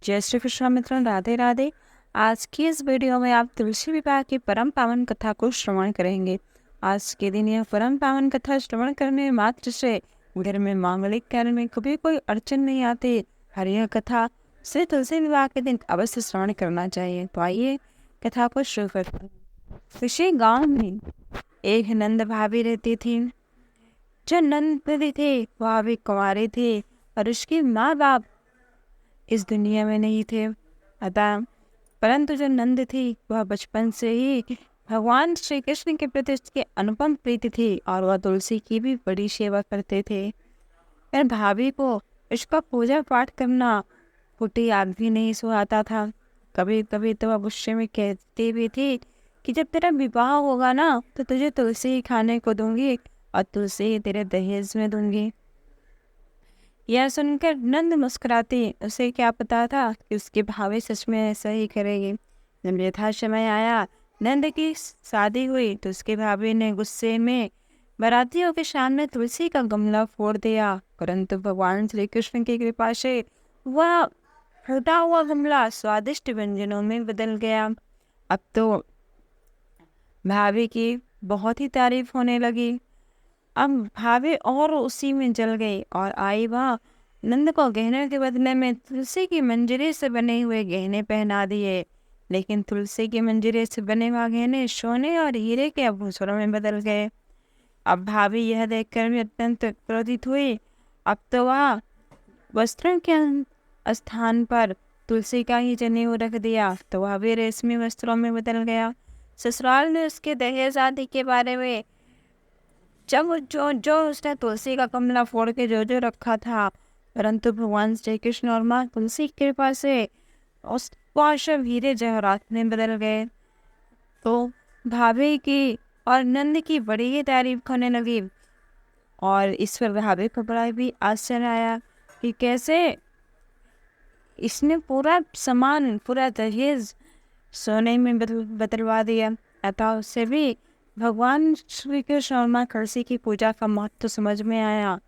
जय श्री कृष्ण मित्रों, राधे राधे। आज की इस वीडियो में आप तुलसी विवाह की परम पावन कथा को श्रवण करेंगे। आज के दिन यह परम पावन कथा श्रवण करने मात्र से घर में मांगलिक कार्य में कभी कोई अड़चन नहीं आती। हर यह कथा श्री तुलसी विवाह के दिन अवश्य श्रवण करना चाहिए। तो आइए कथा को शुरू करते हैं। किसी गांव में एक नंद भाभी रहती थी। जो नंद थे वह भी कुंवारे थे और उसके माँ बाप इस दुनिया में नहीं थे। अतः परंतु जो नंद थी वह बचपन से ही भगवान श्री कृष्ण के प्रति उसकी अनुपम प्रीति थी और वह तुलसी की भी बड़ी सेवा करते थे। पर भाभी को इसका पूजा पाठ करना फुटी आग भी नहीं सुहाता था। कभी कभी तो वह गुस्से में कहती भी थी कि जब तेरा विवाह होगा ना तो तुझे तुलसी ही खाने को दूंगी और तुलसी ही तेरे दहेज में दूंगी। यह सुनकर नंद मुस्कुराती। उसे क्या पता था कि उसकी भाभी सच में ऐसा ही करेगी। जब यथा समय आया नंद की शादी हुई तो उसके भाभी ने गुस्से में बारातियों के सामने तुलसी का गमला फोड़ दिया। परंतु भगवान श्री कृष्ण की कृपा से वह फटा हुआ गमला स्वादिष्ट व्यंजनों में बदल गया। अब तो भाभी की बहुत ही तारीफ होने लगी। अब भाभी और उसी में जल गई और आई वह नंद को गहने के बदले में तुलसी की मंजरी से बने हुए गहने पहना दिए। लेकिन तुलसी की मंजरी से बने हुए गहने सोने और हीरे के आभूषणों में बदल गए। अब भाभी यह देखकर भी अत्यंत क्रोधित हुई। अब तो वह वस्त्रों के स्थान पर तुलसी का ही जनेऊ रख दिया तो वह भी रेशमी वस्त्रों में बदल गया। ससुराल ने उसके दहेज आदि के बारे में जब जो जो उसने तुलसी का गमला फोड़ के जो रखा था, परंतु भगवान श्री कृष्ण और माँ तुलसी की कृपा से उस सब हीरे जवाहरात में बदल गए। तो भाभी की और नंद की बड़ी ही तारीफ होने लगी और इस पर भाभी को बड़ा भी आश्चर्य आया कि कैसे इसने पूरा सामान पूरा दहेज सोने में बदलवा दिया। अतः उससे भी भगवान श्री कृष्ण और माँ तुलसी की पूजा का महत्व तो समझ में आया।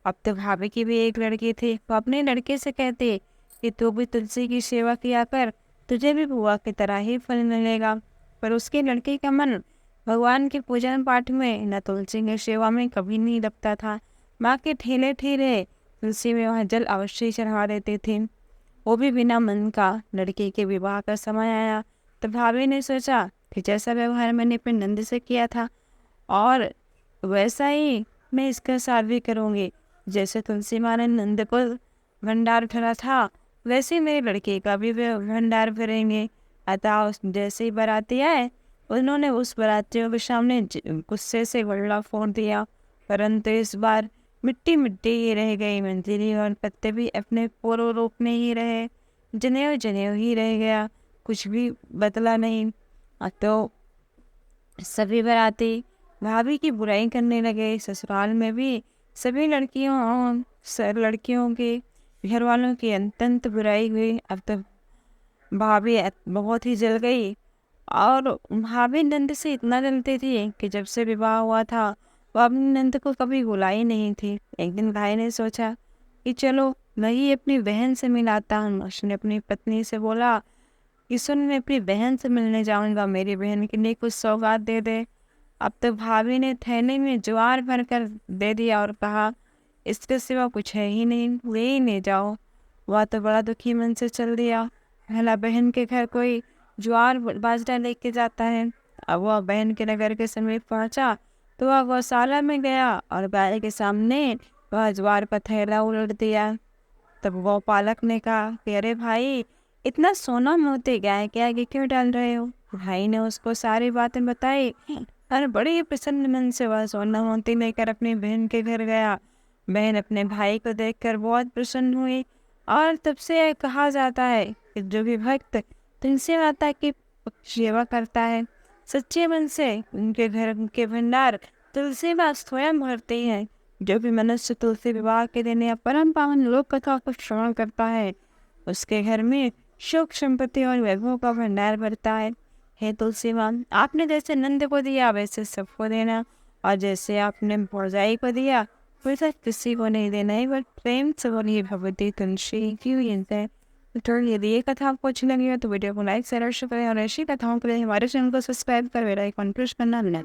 अब तो भाभी की भी एक लड़की थी। वो अपने लड़के से कहती कि तू भी तुलसी की सेवा किया कर, तुझे भी बुआ की तरह ही फल मिलेगा। पर उसके लड़के का मन भगवान के पूजन पाठ में न तुलसी की सेवा में कभी नहीं लगता था। माँ के ठेले ठेले तुलसी में वह जल अवश्य चढ़ा देते थे, वो भी बिना मन का। लड़के के विवाह का समय आया तो भाभी ने सोचा कि जैसा व्यवहार मैंने अपने नंद से किया था और वैसा ही मैं इसका साथ भी करूँगी। जैसे तुलसी माँ ने नंद को भंडार भरा था वैसे मेरे लड़के का भी भंडार भरेंगे। अतः जैसे ही बाराती आए उन्होंने उस बारातियों के सामने गुस्से से गल्ला फोड़ दिया। परंतु इस बार मिट्टी मिट्टी ही रह गई। मंजरी और पत्ते भी अपने पूर्व रूप में ही रहे। जनेऊ जनेऊ ही रह गया, कुछ भी बदला नहीं। तो सभी बाराती भाभी की बुराई करने लगे। ससुराल में भी सभी लड़कियों के घर वालों की अत्यंत बुराई हुई। अब तो भाभी बहुत ही जल गई और भाभी नंद से इतना जलती थी कि जब से विवाह हुआ था वह अपने नंद को कभी बुलाई नहीं थी। एक दिन भाई ने सोचा कि चलो मैं ही अपनी बहन से मिलाता हूँ। उसने अपनी पत्नी से बोला कि सुन, मैं अपनी बहन से मिलने जाऊंगा, मेरी बहन के लिए कुछ सौगात दे दे। अब तो भाभी ने थैले में ज्वार भर कर दे दिया और कहा इसके सिवा कुछ है ही नहीं, ले ही ले जाओ। वह तो बड़ा दुखी मन से चल दिया। पहला बहन के घर कोई ज्वार बाजरा लेके जाता है। अब वह बहन के नगर के समीप पहुंचा तो वह गौशाला में गया और गाय के सामने वह ज्वार का थैला उलट दिया। तब वो पालक ने कहा कि अरे भाई, इतना सोना मोती गाय के आगे क्यों डाल रहे हो। भाई ने उसको सारी बातें बताई और बड़ी ही प्रसन्न मन से वह सोना मोती लेकर अपनी बहन के घर गया। बहन अपने भाई को देखकर बहुत प्रसन्न हुई और तब से यह कहा जाता है कि जो भी भक्त तुलसी माता की सेवा करता है सच्चे मन से, उनके घर के भंडार तुलसी माँ स्वयं भरती है। जो भी मनुष्य तुलसी विवाह के दिन या परम पावन लोक कथा को श्रवण करता है उसके घर में सुख संपत्ति और वैभव का भंडार भरता है। हे तुलसी माँ, आपने जैसे नंद को दिया वैसे सबको देना, और जैसे आपने भौजाई को दिया वैसा किसी को नहीं देना है। बट प्रेम से बोलिए भगवती तुलसी की। तो यदि ये कथा आपको अच्छी लगी है तो वीडियो को लाइक शेयर करें और ऐसी कथाओं के लिए हमारे चैनल को सब्सक्राइब कर बेल आइकन प्रेस करना न